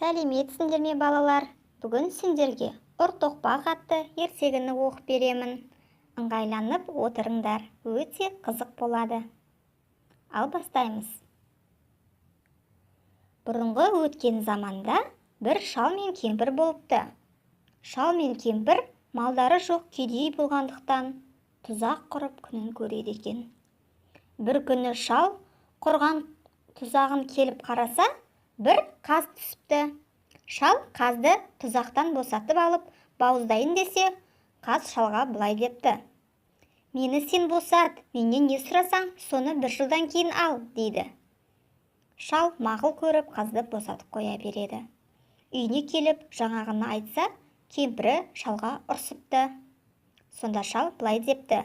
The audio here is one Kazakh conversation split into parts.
Сәлеметсіңдер ме балалар? Бүгін сендерге ұртоқпақ атты ертегіні оқып беремін. Ыңғайланып отырыңдар, өте қызық болады. Ал бастаймыз. Бұрынғы өткен заманда бір шал мен кемпір болыпты. Шал мен кемпір малдары жоқ кедей болғандықтан тұзақ құрып күнін көреді екен. Бір күні шал құрған тұзағын келіп қараса, бір қаз түсіпті. Шал қазды тұзақтан босатып алып, бауыздайын десе, қаз шалға былай депті: «Мені сен босат, менен не сұрасаң, соны бір жылдан кейін ал», дейді. Шал мақұл көріп қазды босатып қоя береді. Үйіне келіп жаңағыны айтса, кемпірі шалға ұрсыпты. Сонда шал былай депті: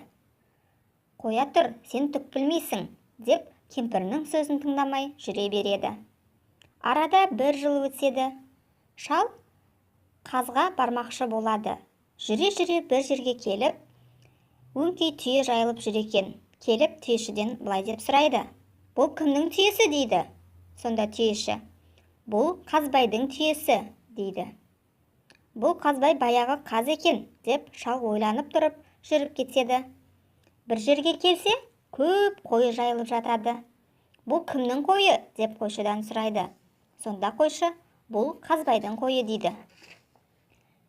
«Қоя тұр, сен түк білмейсің», деп кемпірінің сөзін тыңдамай жүре береді. Арада бір жыл өтеді. Шал қазға бармақшы болады. Жүре-жүре бір жерге келіп, өңкей түйе жайылып жүр екен. Келіп түйешіден былай деп сұрайды: «Бұл кімнің түйесі?» дейді. Сонда түйеші: «Бұл Қазбайдың түйесі», дейді. «Бұл Қазбай баяғы қаз екен», деп шал ойланып тұрып жүріп кетеді. Бір жерге келсе, көп қой жайылып жатады. «Бұл кімнің қойы?» деп қойшыдан сұрайды. Сонда қойшы: «Бұл Қазбайдың қойы», дейді.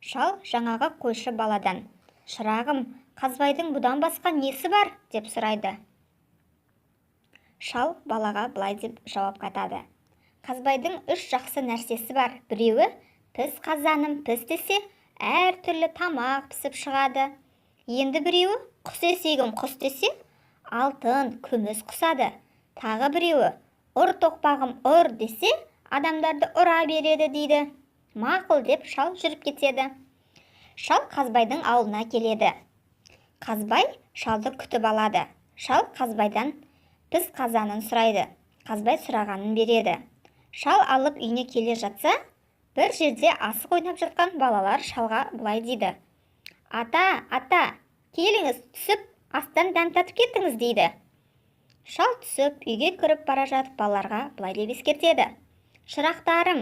Шал жаңағы қойшы баладан: «Шырағым, Қазбайдың бұдан басқа несі бар?» деп сұрайды. Шал балаға былай деп жауап қатады: «Қазбайдың үш жақсы нәрсесі бар. Біреуі, піс қазаным піс десе, әр түрлі тамақ пісіп шығады. Енді біреуі, құс есегім құс десе, алтын, күміс құсады. Тағы біреуі, ұр тоқпағым ұр десе, адамдарды ұра береді», дейді. Мақұл деп шал жүріп кетеді. Шал Қазбайдың ауылына келеді. Қазбай шалды күтіп алады. Шал Қазбайдан піс қазанын сұрайды. Қазбай сұрағанын береді. Шал алып үйіне келе жатса, бір жерде асық ойнап жатқан балалар шалға былай дейді: «Ата, ата, келіңіз, түсіп, астан дәм татып кеттіңіз», дейді. Шал түсіп, үйге кіріп бара жатып балаларға былай деп ескертеді: «Шырақтарым,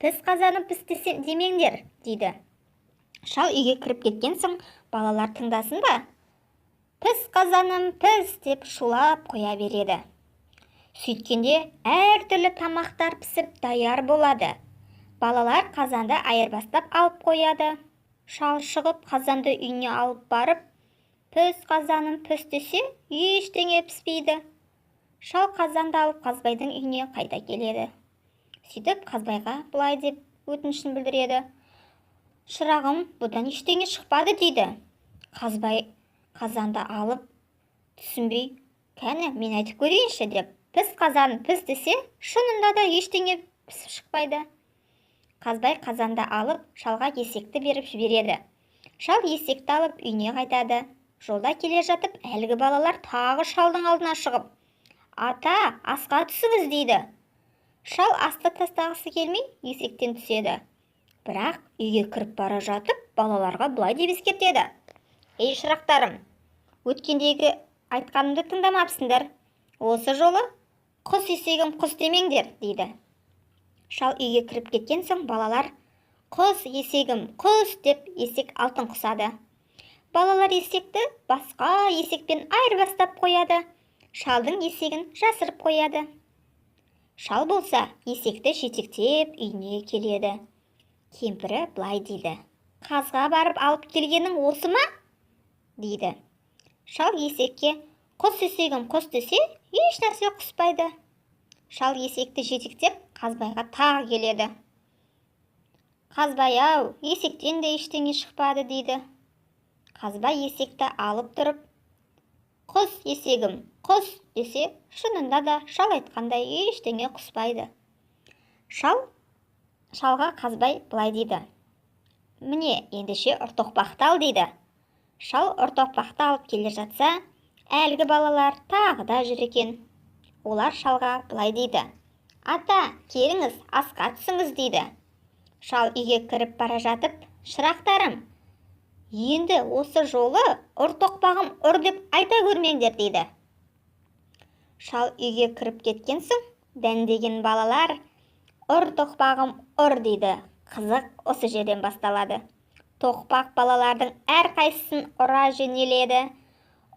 піс қазаным піс демеңдер», дейді. Шал үйге кіріп кеткен соң, балалар тыңдасын ба? «Піс қазаным піс» деп шулап қоя береді. Сөйткенде әр түрлі тамақтар пісіп даяр болады. Балалар қазанды айырбастап алып қояды. Шал шығып қазанды үйіне алып барып, «Піс қазаным піс» десе, ештеңе піспейді. Шал қазанды алып Қазбайдың үйіне қайта келеді. Сөйтіп Қазбайға былай деп өтінішін білдіреді: «Шырағым, бұдан ештеңе шықпады», дейді. Қазбай қазанды алып, түсінбей: «Кәні, мен айтып көрейінші», деп «Піс қазаным піс» десе, шынында да ештеңе пісіп шықпайды. Қазбай қазанды алып, шалға есекті беріп жібереді. Шал есекті алып үйіне қайтады. Жолда келе жатып, әлгі балалар тағы шалдың алдына шығып: «Ата, асқа түсіңіз», дейді. Шал асты тастағысы келмей есектен түседі. Бірақ үйге кіріп бара жатып, балаларға былай деп ескертеді: «Ей шырақтарым, өткендегі айтқанымды тыңдамапсыңдар. Осы жолы құс есегім құс демеңдер», дейді. Шал үйге кіріп кеткен соң, балалар «Құс есегім құс» деп есек алтын құсады. Балалар есекті басқа есекпен айырбастап қояды. Шалдың есегін жасырып қояды. Шал болса, есекті жетектеп үйіне келеді. Кемпірі былай дейді: «Қазға барып алып келгенің осы ма?» дейді. Шал есекке «Құс есегім құс» десе, еш нәрсе құспайды. Шал есекті жетектеп Қазбайға тағы келеді. «Қазбай-ау, есектен де ештеңе шықпады», дейді. Қазбай есекті алып тұрып, «Құс есегім құс» десе, шынында да шал айтқандай ештеңе құспайды. Шалға Қазбай былай дейді: «Міне, ендеше ұртоқпақты ал», дейді. Шал ұртоқпақты алып келе жатса, әлгі балалар тағы да жүр екен. Олар шалға былай дейді: «Ата, келіңіз, асқа түсіңіз», дейді. Шал үйге кіріп бара жатып: «Шырақтарым, енді осы жолы ұртоқпағым ұр деп айта көрмеңдер», дейді. Шал үйге кіріп кеткен соң, дәндеген балалар «Ұр тоқпағым ұр дейді. Қызық осы жерден басталады. Тоқпақ балалардың әрқайсысын ұра жөнеледі.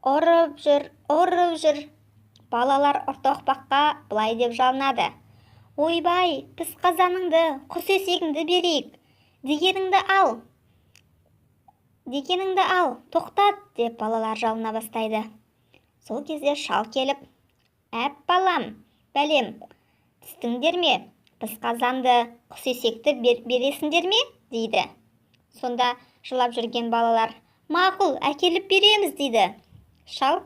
Ұрып жүр. Балалар тоқпаққа былай деп жалынады. Ойбай, піс қазаныңды, құс есегіңді берейік. Дегеніңді ал, тоқтат, деп балалар жалына бастайды. Сол кезде шал келіп, әп балам, бәлем, түстіңдер ме? Піс қазанды, құс есекті бересіңдер ме? дейді. Сонда жылап жүрген балалар, мақұл, әкеліп береміз, дейді. Шал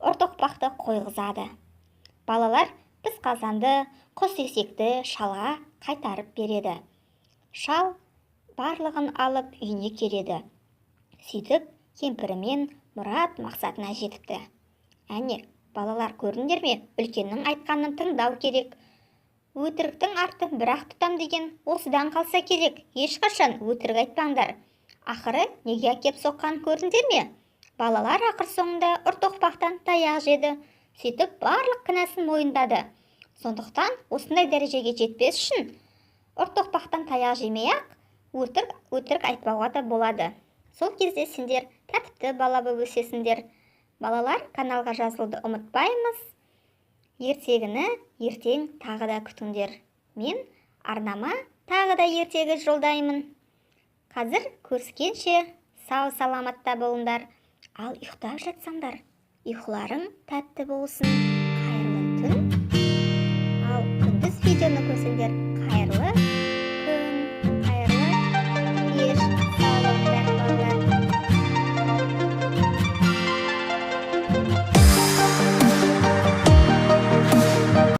тоқпақты қойғызады. Балалар піс қазанды, құс есекті шалға қайтарып береді. Шал барлығын алып үйіне келеді. Сөйтіп, кемпірімен мұрат мақсатына жетіпті. Әне, балалар, көрдіңдер ме? Үлкеннің айтқанын тыңдау керек. Өтіріктің артын бір-ақ тұтам деген осыдан қалса керек. Ешқашан өтірік айтпаңдар. Ақыры неге әкеп соққан көрдіңдер ме? Балалар ақыр соңында тоқпақтан таяқ жеді. Сөйтіп барлық кінәсін мойындады. Сондықтан осындай дәрежеге жетпес үшін тоқпақтан таяқ жемей-ақ өтірік айтпауға да болады. Сол кезде сендер тәртіпті бала болып өсесіңдер. Балалар, каналға жазылуды ұмытпаймыз. Ертегіні ертең тағы да күтіңдер. Мен арнама тағы да ертегі жолдаймын. Қазір көріскенше сау саламатта болыңдар. Ал ұйықтап жатсаңдар, ұйқыларың тәтті болсын. Қайырлы түн. Ал күндіз видеоны көрсеңдер,